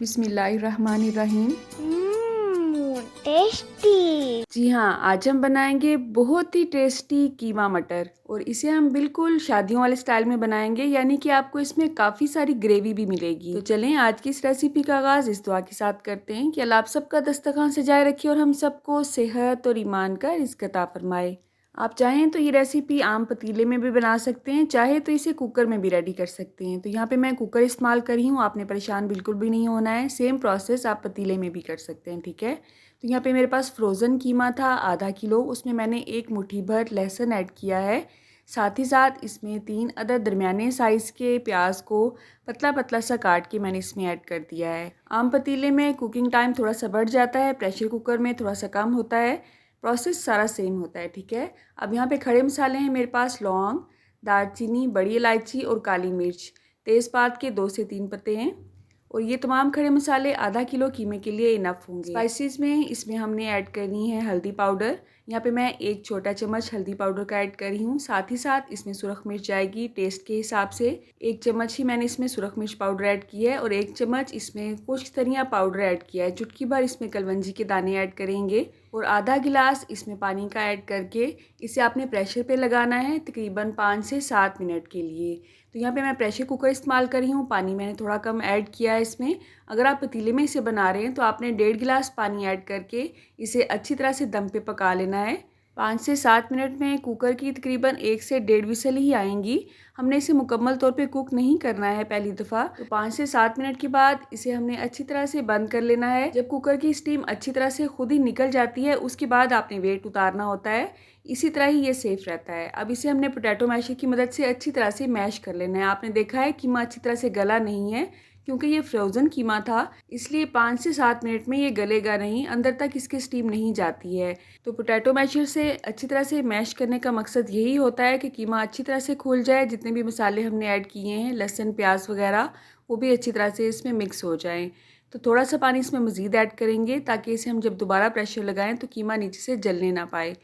बिस्मिल्लाहिर्रहमानिर्रहीम। टेस्टी। जी हाँ, आज हम बनाएंगे बहुत ही टेस्टी कीमा मटर और इसे हम बिल्कुल शादियों वाले स्टाइल में बनाएंगे, यानी कि आपको इसमें काफ़ी सारी ग्रेवी भी मिलेगी। तो चलें आज की इस रेसिपी का आगाज़ इस दुआ के साथ करते हैं कि अल्लाह आप सबका दस्तरखान सजाए रखे और हम सबको सेहत और ईमान का रिज़्क अता फरमाए। आप चाहें तो ये रेसिपी आम पतीले में भी बना सकते हैं, चाहे तो इसे कुकर में भी रेडी कर सकते हैं। तो यहाँ पे मैं कुकर इस्तेमाल कर रही हूँ, आपने परेशान बिल्कुल भी नहीं होना है। सेम प्रोसेस आप पतीले में भी कर सकते हैं, ठीक है। तो यहाँ पे मेरे पास फ्रोज़न कीमा था आधा किलो, उसमें मैंने एक मुट्ठी भर लहसुन ऐड किया है। साथ ही साथ इसमें 3 अदद दरमियाने साइज़ के प्याज को पतला पतला सा काट के मैंने इसमें ऐड कर दिया है। आम पतीले में कुकिंग टाइम थोड़ा सा बढ़ जाता है, प्रेशर कुकर में थोड़ा सा कम होता है। प्रोसेस सारा सेम होता है, ठीक है। अब यहाँ पे खड़े मसाले हैं मेरे पास लौंग, दालचीनी, बड़ी इलायची और काली मिर्च, तेज़पात के 2 से 3 पत्ते हैं और ये तमाम खड़े मसाले आधा किलो कीमे के लिए इनफ होंगे। स्पाइसेस में इसमें हमने ऐड करनी है हल्दी पाउडर। यहाँ पे मैं 1 छोटा चम्मच हल्दी पाउडर का ऐड कर रही हूँ। साथ ही साथ इसमें सुरख मिर्च आएगी टेस्ट के हिसाब से। 1 चम्मच ही मैंने इसमें सुरख मिर्च पाउडर ऐड किया है और 1 चम्मच इसमें खुश्क धनिया पाउडर ऐड किया है। चुटकी भर इसमें कलवंजी के दाने ऐड करेंगे और आधा गिलास इसमें पानी का ऐड करके इसे आपने प्रेशर पे लगाना है तकरीबन 5 से 7 मिनट के लिए। तो यहाँ पे मैं प्रेशर कुकर इस्तेमाल कर रही हूँ, पानी मैंने थोड़ा कम ऐड किया है इसमें। अगर आप पतीले में इसे बना रहे हैं तो आपने 1.5 गिलास पानी ऐड करके इसे अच्छी तरह से दम पे पका लेना है। 5 से 7 मिनट में कुकर की तकरीबन 1 से 1.5 विसल ही आएंगी। हमने इसे मुकम्मल तौर पे कुक नहीं करना है पहली दफ़ा। तो 5 से 7 मिनट के बाद इसे हमने अच्छी तरह से बंद कर लेना है। जब कुकर की स्टीम अच्छी तरह से खुद ही निकल जाती है उसके बाद आपने वेट उतारना होता है। इसी तरह ही ये सेफ़ रहता है। अब इसे हमने पोटैटो मैशर की मदद से अच्छी तरह से मैश कर लेना है। आपने देखा है कीमा अच्छी तरह से गला नहीं है क्योंकि ये फ्रोज़न कीमा था, इसलिए 5 से 7 मिनट में ये गलेगा नहीं, अंदर तक इसकी स्टीम नहीं जाती है। तो पोटैटो मैशर से अच्छी तरह से मैश करने का मकसद यही होता है कि कीमा अच्छी तरह से घुल जाए। जितने भी मसाले हमने ऐड किए हैं लहसुन प्याज वगैरह वो भी अच्छी तरह से इसमें मिक्स हो जाएँ। तो थोड़ा सा पानी इसमें मज़ीद ऐड करेंगे ताकि इसे हम जब दोबारा प्रेशर लगाएं तो कीमा नीचे से जलने ना पाए।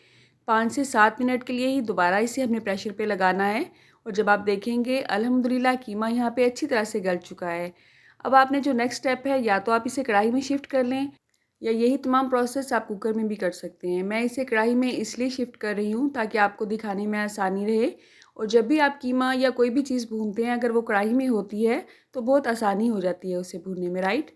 5 से 7 मिनट के लिए ही दोबारा इसे हमने प्रेशर पे लगाना है और जब आप देखेंगे अल्हम्दुलिल्लाह कीमा यहाँ पे अच्छी तरह से गल चुका है। अब आपने जो नेक्स्ट स्टेप है या तो आप इसे कढ़ाई में शिफ्ट कर लें या यही तमाम प्रोसेस आप कुकर में भी कर सकते हैं। मैं इसे कढ़ाई में इसलिए शिफ्ट कर रही हूँ ताकि आपको दिखाने में आसानी रहे और जब भी आप कीमा या कोई भी चीज़ भूनते हैं अगर वो कढ़ाई में होती है तो बहुत आसानी हो जाती है उसे भूनने में, राइट।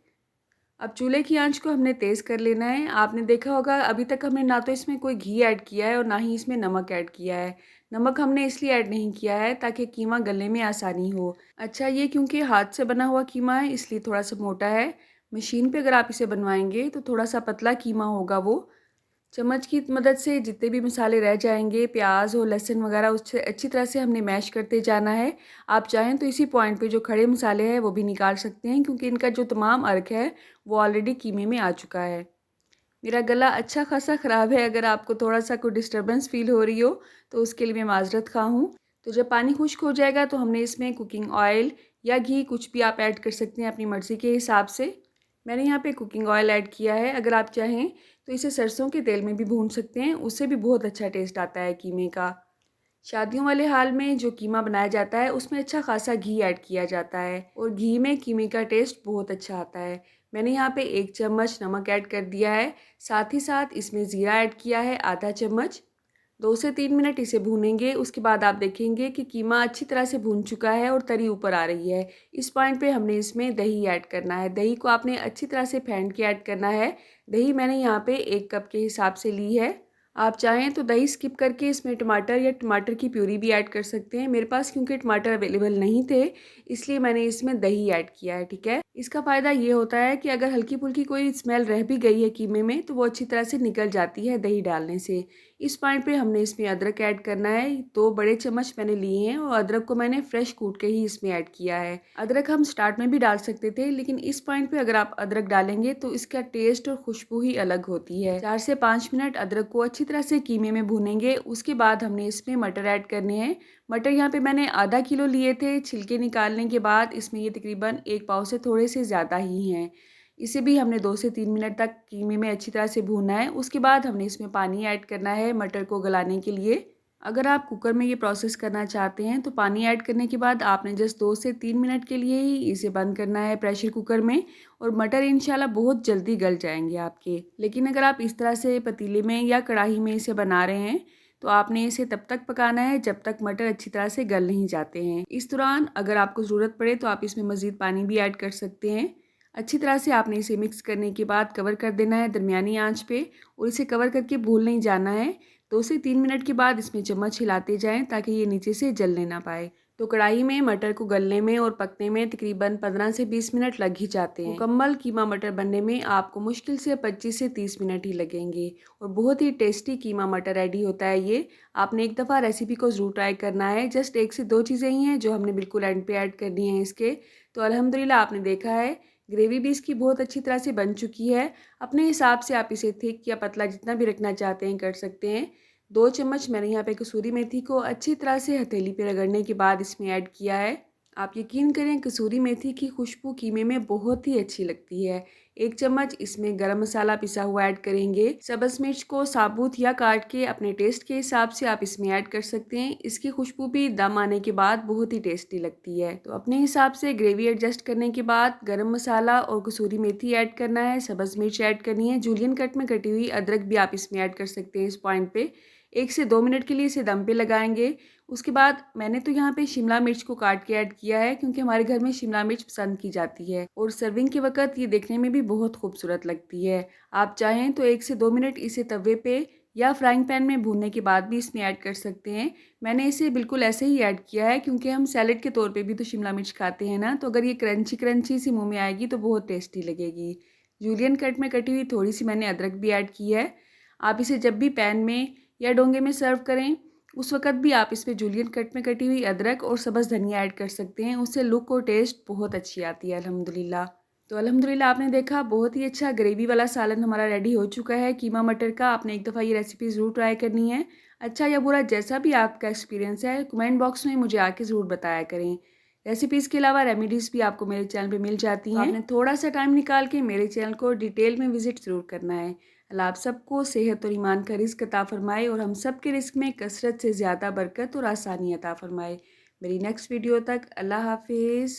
अब चूल्हे की आंच को हमने तेज़ कर लेना है। आपने देखा होगा अभी तक हमने ना तो इसमें कोई घी ऐड किया है और ना ही इसमें नमक ऐड किया है। नमक हमने इसलिए ऐड नहीं किया है ताकि कीमा गलने में आसानी हो। अच्छा, ये क्योंकि हाथ से बना हुआ कीमा है इसलिए थोड़ा सा मोटा है। मशीन पे अगर आप इसे बनवाएंगे तो थोड़ा सा पतला कीमा होगा वो। चम्मच की मदद से जितने भी मसाले रह जाएंगे प्याज और लहसुन वगैरह उससे अच्छी तरह से हमने मैश करते जाना है। आप चाहें तो इसी पॉइंट पे जो खड़े मसाले हैं वो भी निकाल सकते हैं क्योंकि इनका जो तमाम अर्क है वो ऑलरेडी कीमे में आ चुका है। मेरा गला अच्छा खासा ख़राब है, अगर आपको थोड़ा सा कोई डिस्टर्बेंस फील हो रही हो तो उसके लिए मैं माजरत खा हूँ। तो जब पानी खुश्क हो जाएगा तो हमने इसमें कुकिंग ऑयल या घी कुछ भी आप ऐड कर सकते हैं अपनी मर्ज़ी के हिसाब से। मैंने यहाँ पे कुकिंग ऑयल ऐड किया है, अगर आप चाहें तो इसे सरसों के तेल में भी भून सकते हैं, उससे भी बहुत अच्छा टेस्ट आता है कीमे का। शादियों वाले हाल में जो कीमा बनाया जाता है उसमें अच्छा खासा घी ऐड किया जाता है और घी में कीमे का टेस्ट बहुत अच्छा आता है। मैंने यहाँ पे 1 चम्मच नमक ऐड कर दिया है, साथ ही साथ इसमें ज़ीरा ऐड किया है आधा चम्मच। 2 से 3 मिनट इसे भूनेंगे, उसके बाद आप देखेंगे कि कीमा अच्छी तरह से भून चुका है और तरी ऊपर आ रही है। इस पॉइंट पे हमने इसमें दही ऐड करना है। दही को आपने अच्छी तरह से फेंट के ऐड करना है। दही मैंने यहाँ पे 1 कप के हिसाब से ली है। आप चाहें तो दही स्किप करके इसमें टमाटर या टमाटर की प्यूरी भी ऐड कर सकते हैं। मेरे पास क्योंकि टमाटर अवेलेबल नहीं थे इसलिए मैंने इसमें दही ऐड किया है, ठीक है। इसका फ़ायदा ये होता है कि अगर हल्की फुल्की कोई स्मेल रह भी गई है कीमे में तो वो अच्छी तरह से निकल जाती है दही डालने से। इस पॉइंट पे हमने इसमें अदरक ऐड करना है। 2 बड़े चम्मच मैंने लिए हैं और अदरक को मैंने फ्रेश कूट के ही इसमें ऐड किया है। अदरक हम स्टार्ट में भी डाल सकते थे लेकिन इस पॉइंट पे अगर आप अदरक डालेंगे तो इसका टेस्ट और खुशबू ही अलग होती है। 4 से 5 मिनट अदरक को अच्छी तरह से कीमे में भूनेंगे, उसके बाद हमने इसमें मटर ऐड करने हैं। मटर यहाँ पे मैंने आधा किलो लिए थे, छिलके निकालने के बाद इसमें ये तकरीबन 1 पाव से थोड़े से ज़्यादा ही हैं। इसे भी हमने 2 से 3 मिनट तक कीमे में अच्छी तरह से भूनना है। उसके बाद हमने इसमें पानी ऐड करना है मटर को गलाने के लिए। अगर आप कुकर में ये प्रोसेस करना चाहते हैं तो पानी ऐड करने के बाद आपने जस्ट 2 से 3 मिनट के लिए ही इसे बंद करना है प्रेशर कुकर में, और मटर इंशाल्लाह बहुत जल्दी गल जाएंगे आपके। लेकिन अगर आप इस तरह से पतीले में या कढ़ाई में इसे बना रहे हैं तो आपने इसे तब तक पकाना है जब तक मटर अच्छी तरह से गल नहीं जाते हैं। इस दौरान अगर आपको ज़रूरत पड़े तो आप इसमें मज़ीद पानी भी ऐड कर सकते हैं। अच्छी तरह से आपने इसे मिक्स करने के बाद कवर कर देना है दरमियानी आंच पे, और इसे कवर करके भूल नहीं जाना है। 2 से 3 मिनट के बाद इसमें चम्मच हिलाते जाएं ताकि ये नीचे से जलने ना पाए। तो कढ़ाई में मटर को गलने में और पकने में तकरीबन 15 से 20 मिनट लग ही जाते हैं। मुकम्मल कीमा मटर बनने में आपको मुश्किल से 25 से 30 मिनट ही लगेंगे, और बहुत ही टेस्टी कीमा मटर रेडी होता है ये। आपने एक दफ़ा रेसिपी को ज़रूर ट्राई करना है। जस्ट 1 से 2 चीज़ें ही हैं जो हमने बिल्कुल एंड पे ऐड करनी है इसके। तो अल्हम्दुलिल्लाह आपने देखा है ग्रेवी भी इसकी बहुत अच्छी तरह से बन चुकी है। अपने हिसाब से आप इसे थिक या पतला जितना भी रखना चाहते हैं कर सकते हैं। 2 चम्मच मैंने यहाँ पे कसूरी मेथी को अच्छी तरह से हथेली पे रगड़ने के बाद इसमें ऐड किया है। आप यकीन करें कसूरी मेथी की खुशबू कीमे में बहुत ही अच्छी लगती है। 1 चम्मच इसमें गरम मसाला पिसा हुआ ऐड करेंगे। सब्ज़ मिर्च को साबुत या काट के अपने टेस्ट के हिसाब से आप इसमें ऐड कर सकते हैं। इसकी खुशबू भी दम आने के बाद बहुत ही टेस्टी लगती है। तो अपने हिसाब से ग्रेवी एडजस्ट करने के बाद गरम मसाला और कसूरी मेथी ऐड करना है, सब्ज़ मिर्च ऐड करनी है, जूलियन कट में कटी हुई अदरक भी आप इसमें ऐड कर सकते हैं। इस पॉइंट पे 1 से 2 मिनट के लिए इसे दम पे लगाएंगे। उसके बाद मैंने तो यहाँ पे शिमला मिर्च को काट के ऐड किया है क्योंकि हमारे घर में शिमला मिर्च पसंद की जाती है, और सर्विंग के वक्त ये देखने में भी बहुत खूबसूरत लगती है। आप चाहें तो 1 से 2 मिनट इसे तवे पे या फ्राइंग पैन में भूनने के बाद भी इसमें ऐड कर सकते हैं। मैंने इसे बिल्कुल ऐसे ही ऐड किया है क्योंकि हम सैलेड के तौर पे भी तो शिमला मिर्च खाते हैं ना, तो अगर ये क्रंची क्रंची सी मुँह में आएगी तो बहुत टेस्टी लगेगी। जूलियन कट में कटी हुई थोड़ी सी मैंने अदरक भी ऐड की है। आप इसे जब भी पैन में या डोंगे में सर्व करें उस वक़्त भी आप इसमें जूलियन कट में कटी हुई अदरक और सब्ज़ धनिया ऐड कर सकते हैं। उससे लुक और टेस्ट बहुत अच्छी आती है अल्हम्दुलिल्लाह। तो अल्हम्दुलिल्लाह आपने देखा बहुत ही अच्छा ग्रेवी वाला सालन हमारा रेडी हो चुका है कीमा मटर का। आपने एक दफ़ा ये रेसिपी ज़रूर ट्राई करनी है। अच्छा या बुरा जैसा भी आपका एक्सपीरियंस है कमेंट बॉक्स में मुझे आके ज़रूर बताया करें। रेसिपीज़ के अलावा रेमेडीज़ भी आपको मेरे चैनल पे मिल जाती हैं। आपने थोड़ा सा टाइम निकाल के मेरे चैनल को डिटेल में विज़िट ज़रूर करना है। अल्लाह आप सबको सेहत और ईमान का रिज़्क अता फ़रमाए, और हम सब के रिज़्क में कसरत से ज़्यादा बरकत और आसानी अता फ़रमाए। मेरी नेक्स्ट वीडियो तक अल्लाह हाफ़िज़।